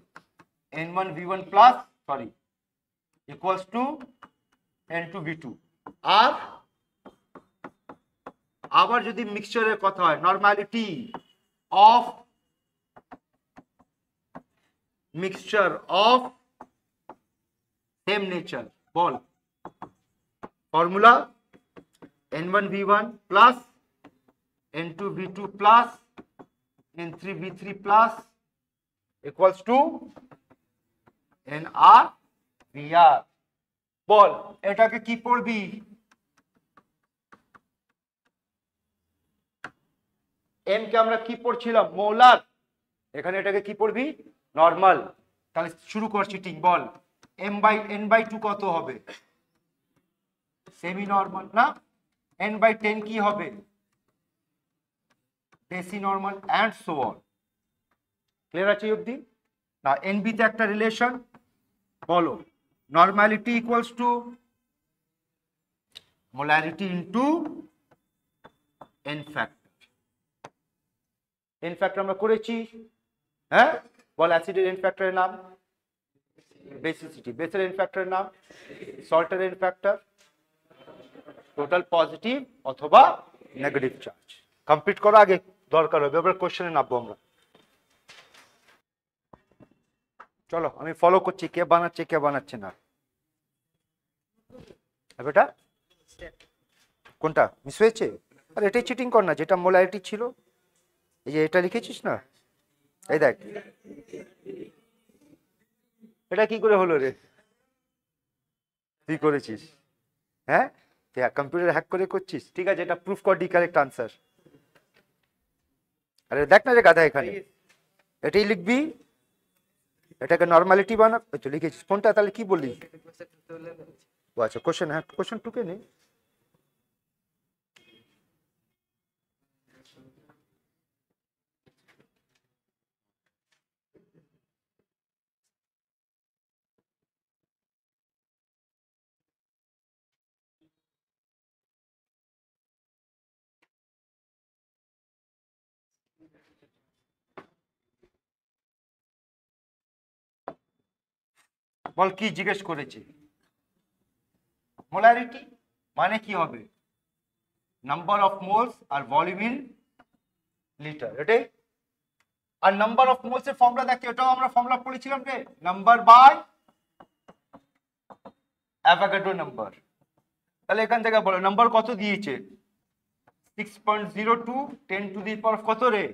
n1v1 plus sorry equals to n2v2। আর আবার যদি মিক্সচারের কথা হয় normality of mixture of same nature ball formula n1v1 plus n2v2 plus n3v3 plus equals to nrvr। বল এটাকে কি পড়বি m কে আমরা কি পড়ছিলাম মোলার, এখানে এটাকে কি পড়বি নরমাল। তাহলে শুরু করছি ঠিক বল m/n/2 কত হবে সেমি নরমাল না n/10 কি হবে বেসি normal and so on. Clear আছে অবধি না? এনবি তে একটা রিলেশন বলো normality equals to molarity into n factor. N factor আমরা করেছি হ্যাঁ বল অ্যাসিডের এন ফ্যাক্টরের নাম বেসিসিটি, বেসের এন ফ্যাক্টরের নাম সল্টের এন ফ্যাক্টর টোটাল পজিটিভ অথবা নেগেটিভ চার্জ। কমপ্লিট করা আগে দরকার হবে, এবার কোশ্চেনে নামবো আমরা। চলো আমি ফলো করছি কে বানাচ্ছে কে বানাচ্ছে না। বেটা কোনটা মিস হয়েছে? আর এটাই চিটিং কর না, যেটা মোলারিটি ছিল এই যে এটা লিখেছিস না, এই দেখ এটা কি করে হলো রে? তুই করেছিস হ্যাঁ? কম্পিউটার হ্যাক করে করছিস? ঠিক আছে এটা প্রুফ কর ডি কারেক্ট আনসার। আরে দেখ না রে গাধা, এখানে এটাই লিখবি, এটাকে নরমালিটি বানা। তো লিখেছিস কোনটা? তাহলে কি বললি? ও আচ্ছা কোশ্চেন, হ্যাঁ কোশ্চেন টুকে নে। বল কি জিজ্ঞেস করেছে? মোলারিটি মানে কি হবে নাম্বার অফ মোলস আর ভলিউম ইন লিটার, এটাই। আর নাম্বার অফ মোলস এর ফর্মুলা দেখো, এটাও আমরা ফর্মুলা পড়েছিলাম রে, নাম্বার বাই অ্যাভোগাড্রো নাম্বার। তাহলে এখান থেকে বলো নাম্বার কত দিয়েছে 6.02 10 টু দি পাওয়ার কত রে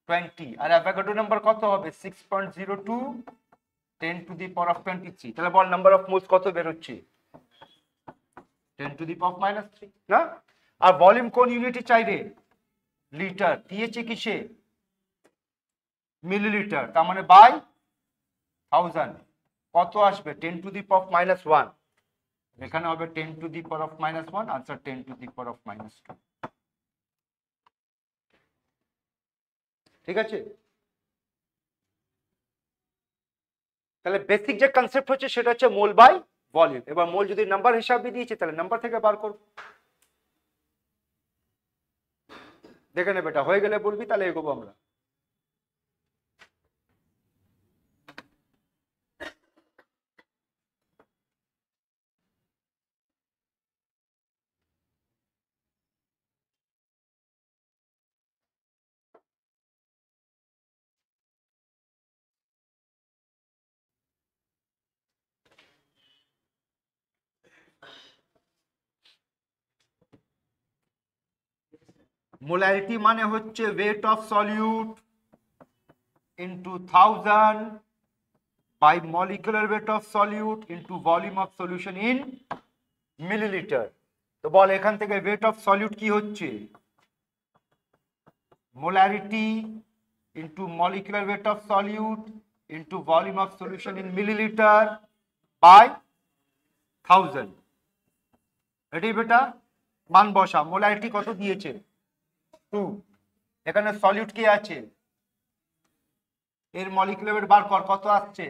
20, আর অ্যাভোগাড্রো নাম্বার কত হবে 6.02 10 টু দি পাওয়ার অফ 23। তাহলে বল নাম্বার অফ মোলস কত বের হচ্ছে 10 টু দি পাওয়ার -3 না? আর ভলিউম কোন ইউনিটে চাই রে লিটার, দিয়েছে কিসে মিলিলিটার, তার মানে বাই 1000 কত আসবে 10 টু দি পাওয়ার -1, এখানে হবে 10 to the power of -1, answer 10 to the power of -2। ঠিক আছে? তাহলে বেসিক যে কনসেপ্ট হচ্ছে সেটা হচ্ছে মোল বাই ভলিউম। এবার মোল যদি নাম্বার হিসাবে দিয়েছে তাহলে নাম্বার থেকে বার করব। দেখে নে বেটা, হয়ে গেলে বলবি, তাহলে এগোবো আমরা। মোলারিটি মানে হচ্ছে weight of solute into 1000 by molecular weight of solute into volume of solution in millilitre. তো বল এখান থেকে ওয়েট অফ সলিউট কি হচ্ছে molarity into molecular weight of solute into volume of solution in millilitre by 1000। এটাই বেটা মান বসা। মোলারিটি কত দিয়েছে 2, এখানে সলিউট কি আছে এর মলিকুলার ওয়েট বার কর কত আসছে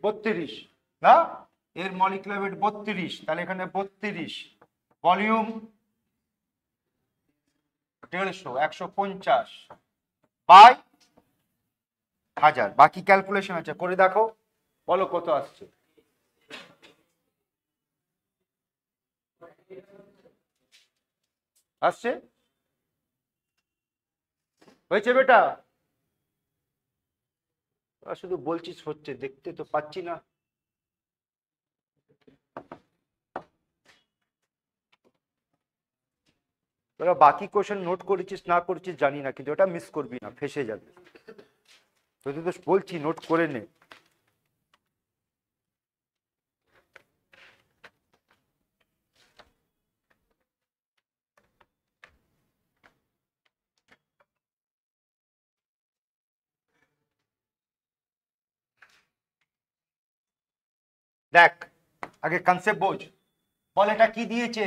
32 না, এর মলিকুলার ওয়েট 32, তাহলে এখানে 32, ভলিউম 150, 150 বাই 1000। বাকি ক্যালকুলেশন আছে, করে দেখো, বলো কত আসছে। আসছে, হয়েছে বেটা? শুধু বলছিস হচ্ছে, দেখতে তো পাচ্ছি না। তোরা বাকি কোশ্চেন নোট করেছিস না করেছিস জানি না, কিন্তু ওটা মিস করবি না, ফেসে যাবে। তুই তো বলছি নোট করে নে। দেখ, আগে কনসেপ্ট বোঝ। বল এটা কি দিয়েছে,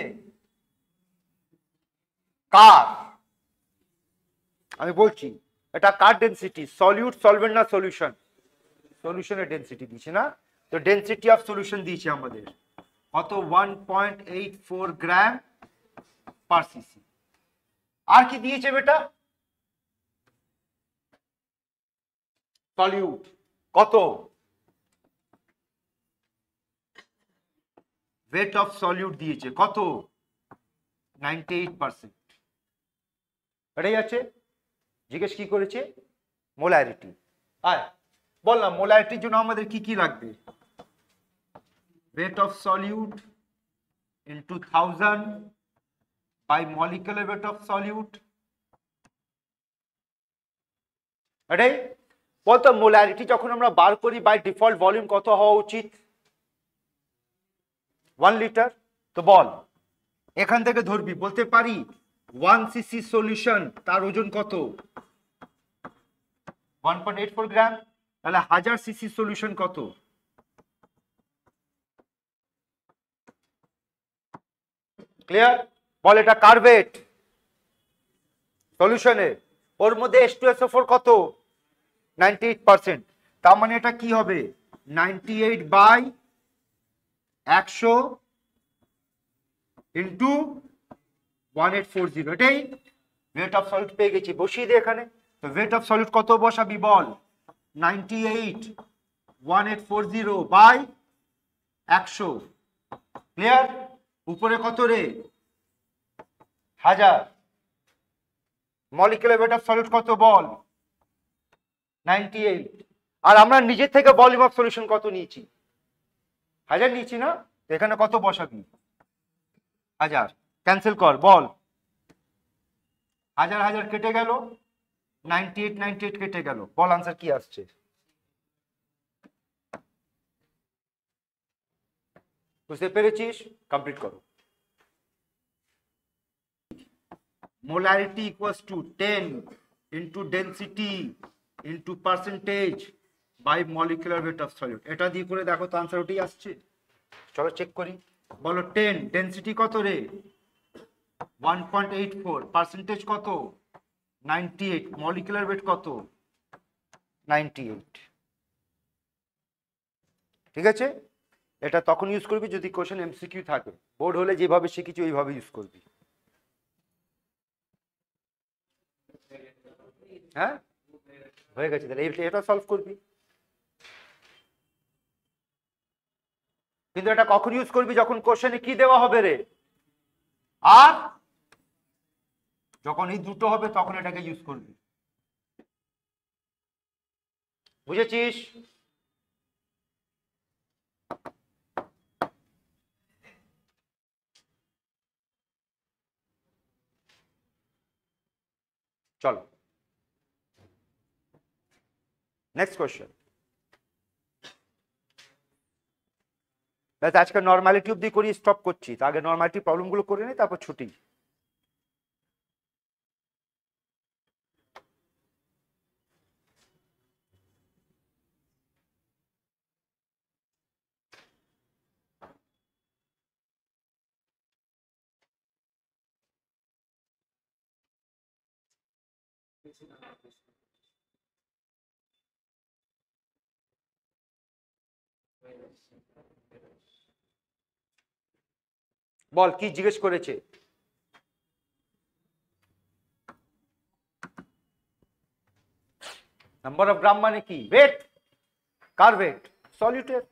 কার? আমি বলছি এটা কার ডেনসিটি, সলিউট, সলভেন্ট না সলিউশন? সলিউশনের ডেনসিটি দিয়েছে না, তো ডেনসিটি অফ সলিউশন দিয়েছে আমাদের কত, 1.84 গ্রাম পার সিসি। আর কি দিয়েছে বেটা? সলিউট কত, ওয়েট অফ সলিউট দিয়েছে কত, 98%। এটাই আছে। জিজ্ঞেস কি করেছে, মোলারিটি। আয় বললাম মোলারিটির জন্য আমাদের কি কি লাগবে, weight of solute into 1000 by molecular weight of solute। এটাই বলতো, মোলারিটি যখন আমরা বার করি বাই ডিফল্ট ভলিউম কত হওয়া উচিত, 1 লিটার। তো বল এখান থেকে ধরবি, বলতে পারি 1 সিসি সলিউশন তার ওজন কত, 1.84 গ্রাম, তাহলে 1000 সিসি সলিউশন কত, ক্লিয়ার? বল এটা কার্বেট সলিউশনে, ওর মধ্যে H2SO4 কত, 98%। তার মানে এটা কি হবে, 98 বাই 100 ইন্টু 1840। এটাই ওয়েট অফ সলিড পেয়ে গেছি, বসিয়ে দে এখানে। তো ওয়েট অফ সলিড কত বসাবি বল, 98 1840 বাই 100, ক্লিয়ার? উপরে কত রে, 1000। মলিকুলার ওয়েট অফ সলিড কত বল, 98। আর আমরা নিজের থেকে ভলিউম অফ সলিউশন কত নিয়েছি, 1000 নিয়েছি না, এখানে কত বসাবি, 1000। ক্যান্সেল কর, বল 1000 1000 কেটে গেল, 98 98 কেটে গেল, বল আনসার কি আসছে? বুঝতে পেরেছিস? কমপ্লিট করো। Molarity equals to 10 into density into percentage by molecular weight of solid. এটা দিয়ে করে দেখো তো আনসার ওটাই আসছে। চলো চেক করি, বলো 10, ডেন্সিটি কত রে, 1.84, পার্সেন্টেজ কত, 98, মলিকুলার ওয়েট কত, 98। ঠিক আছে, এটা তখন ইউজ করবি যদি কোশ্চেন এমসিকিউ থাকে, বোর্ড হলে যেভাবে শিখেছি ওইভাবে ইউজ করবি। হ্যাঁ হয়ে গেছে, তাহলে এটা সলভ করবি। কিন্তু এটা কখন ইউজ করবি, যখন কোশ্চেনে কি দেওয়া হবে রে, আর যখন এই দুটো হবে তখন এটাকে ইউজ করবি। বুঝেছিস? চলো নেক্সট কোশ্চেন। আজকে নর্মালিটি অব্দি করি, স্টপ করছি। আগে নর্মালিটি প্রবলেমগুলো করে নিই, তারপর ছুটি। বল কি জিজ্ঞেস করেছে? নাম্বার অফ গ্রাম মানে কি? ওয়েট। কার ওয়েট? সলিউটের।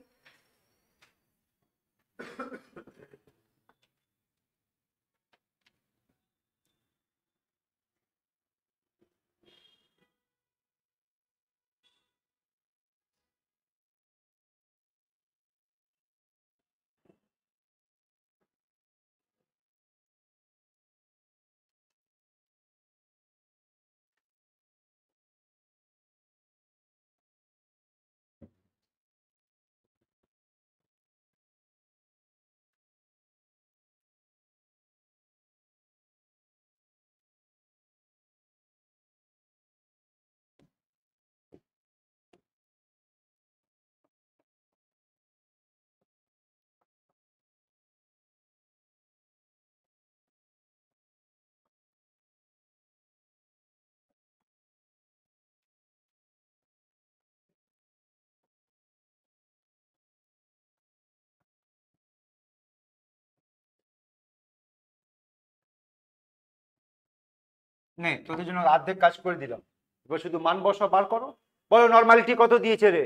নে তোদের জন্য অর্ধেক কাজ করে দিলাম, এবার শুধু মান বসা বার করো। বলো নর্মালিটি কত দিয়েছে রে?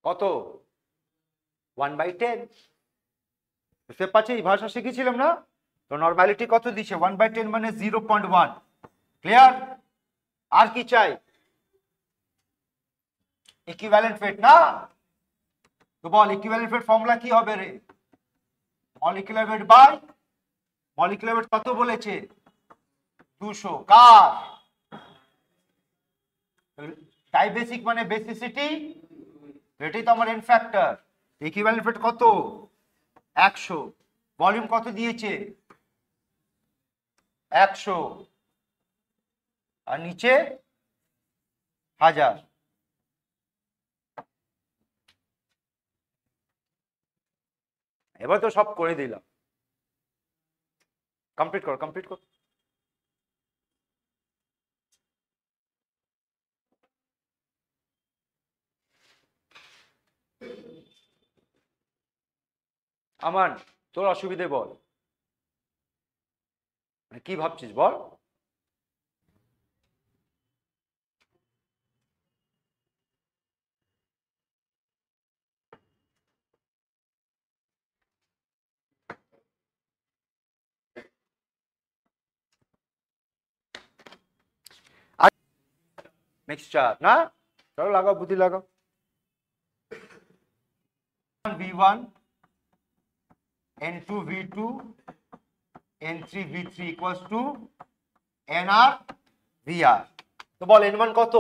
কত? 1/10। বুঝতে পারছি, এই ভাষা শিখেছিলাম না? তো নর্মালিটি কত দিচ্ছে? 1/10 মানে 0.1। ক্লিয়ার? আর কি চাই? ইকুইভ্যালেন্ট ওয়েট না? তো বল ইকুইভ্যালেন্ট ওয়েট ফর্মুলা কি হবে রে? Molecular weight by molecular weight কত বলেছে? 200। কার? ডাইবেসিক মানে বেসিসিটি, এটাই তো আমার এন ফ্যাক্টর। ইকুইভ্যালেন্ট ওয়েট কত? 100। ভলিউম কত দিয়েছে? 100। আর নিচে 1000। এবার তো সব করে দিলাম। কমপ্লিট কর, কমপ্লিট কর। আমান তোর অসুবিধে বল, কি ভাবছিস বল। মিক্সচার না? চলো লাগাও, বুদ্ধি লাগাও। V1 N2 V2 N3 V3 equals to NR VR। তো বল N1 কত?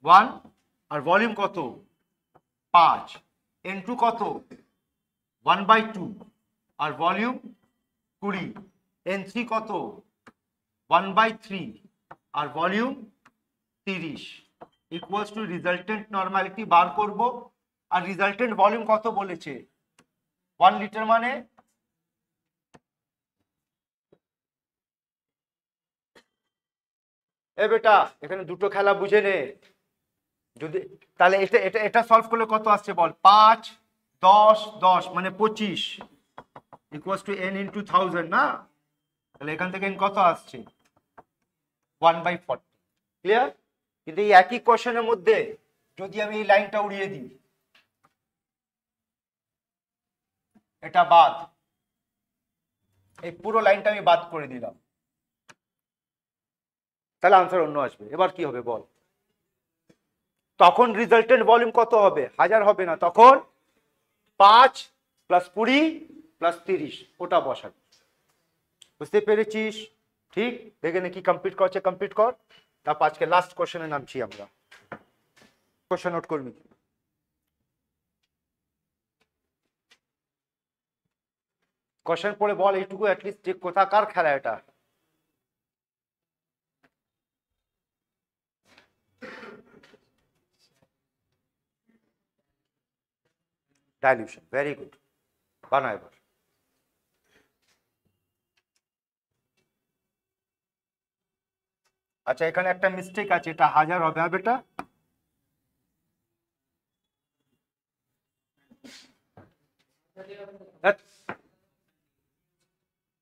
1। আর ভলিউম কত? 5। N2 কত? 1/2। আর ভলিউম 20। N3 কত? 1/3। আর volume 30। Equals to resultant normality বার করব। আর রিজাল্টেন্ট ভলিউম কত বলেছে? 1 লিটার মানে এ বেটা এখানে দুটো খেলা বুঝে নে। যদি তাহলে এটা এটা এটা সলভ করলে কত আসছে বল? 5 10 10 মানে 25 ইকুয়ালস টু n ইনটু 1000 না? তাহলে এখান থেকে n কত আসছে? 1/40। ক্লিয়ার? কিন্তু এই একই কোশ্চেনের মধ্যে যদি আমি এই লাইনটা উড়িয়ে দিই, এটা বাদ, এই পুরো লাইনটা আমি বাদ করে দিলাম, তাহলে আনসার অন্য আসবে। এবার কি হবে বল? তখন রিজাল্টেন্ট ভলিউম কত হবে? 1000 হবে না, তখন 5 + 20 + 30 ওটা বসাবি। বুঝতে পেরেছিস? ঠিক দেখে নে কি কমপ্লিট করছে, কমপ্লিট কর। তারপর আজকে লাস্ট কোশ্চেনে নামছি আমরা। কোশ্চেন নোট করবি। কোশ্চেন পড়ে বল এইটুকু অ্যাটলিস্ট যে কোথাকার খেলা এটা। Dilution, very good. বানা এবার। আচ্ছা এখানে একটা মিস্টেক আছে, এটা 1000 হবে, হবে এটা?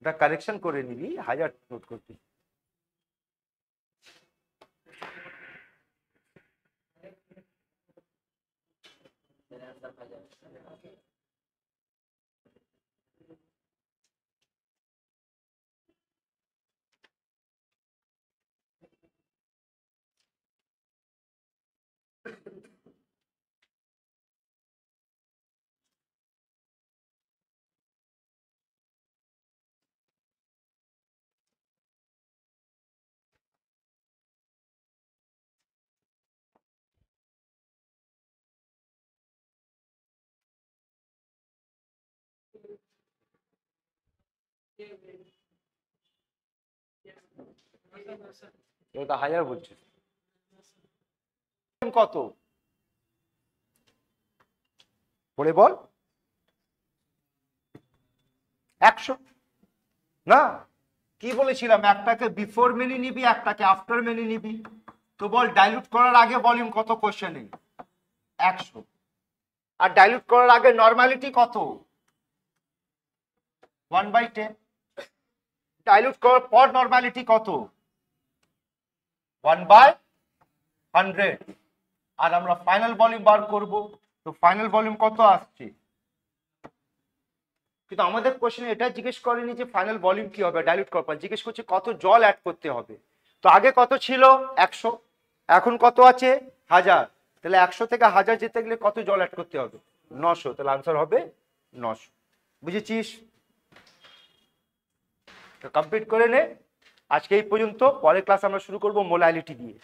এটা কারেকশন করে নিবি, 1000 নোট করবি। এটা 1000 বলছিস, কত পড়ে বল? 100 না? কি বলেছিলাম, একটাকে বিফোর মেনে নিবি, একটাকে আফটার মেনে নিবি। তো বল ডাইলুট করার আগে ভলিউম কত কোশ্চেনে? 100। আর ডাইলুট করার আগে নরমালিটি কত? 1/10। ডাইলুট করার পর নরমালিটি কত? 1/100। আর আমরা ফাইনাল ভলিউম বার করব, তো ফাইনাল ভলিউম কত আসছে? কিন্তু আমাদের কোশ্চেনে এটা জিজ্ঞেস করেনি যে ফাইনাল ভলিউম কি হবে ডাইলুট করার পর, জিজ্ঞেস করছে কত জল অ্যাড করতে হবে। তো আগে কত ছিল? 100, এখন কত আছে? 1000। তাহলে 100 থেকে 1000 যেতে গেলে কত জল অ্যাড করতে হবে? 900। তাহলে আনসার হবে 900। বুঝেছিস? কমপ্লিট করে নে। আজকে এই পর্যন্ত, পরের ক্লাস আমরা শুরু করব মোলাইলিটি দিয়ে।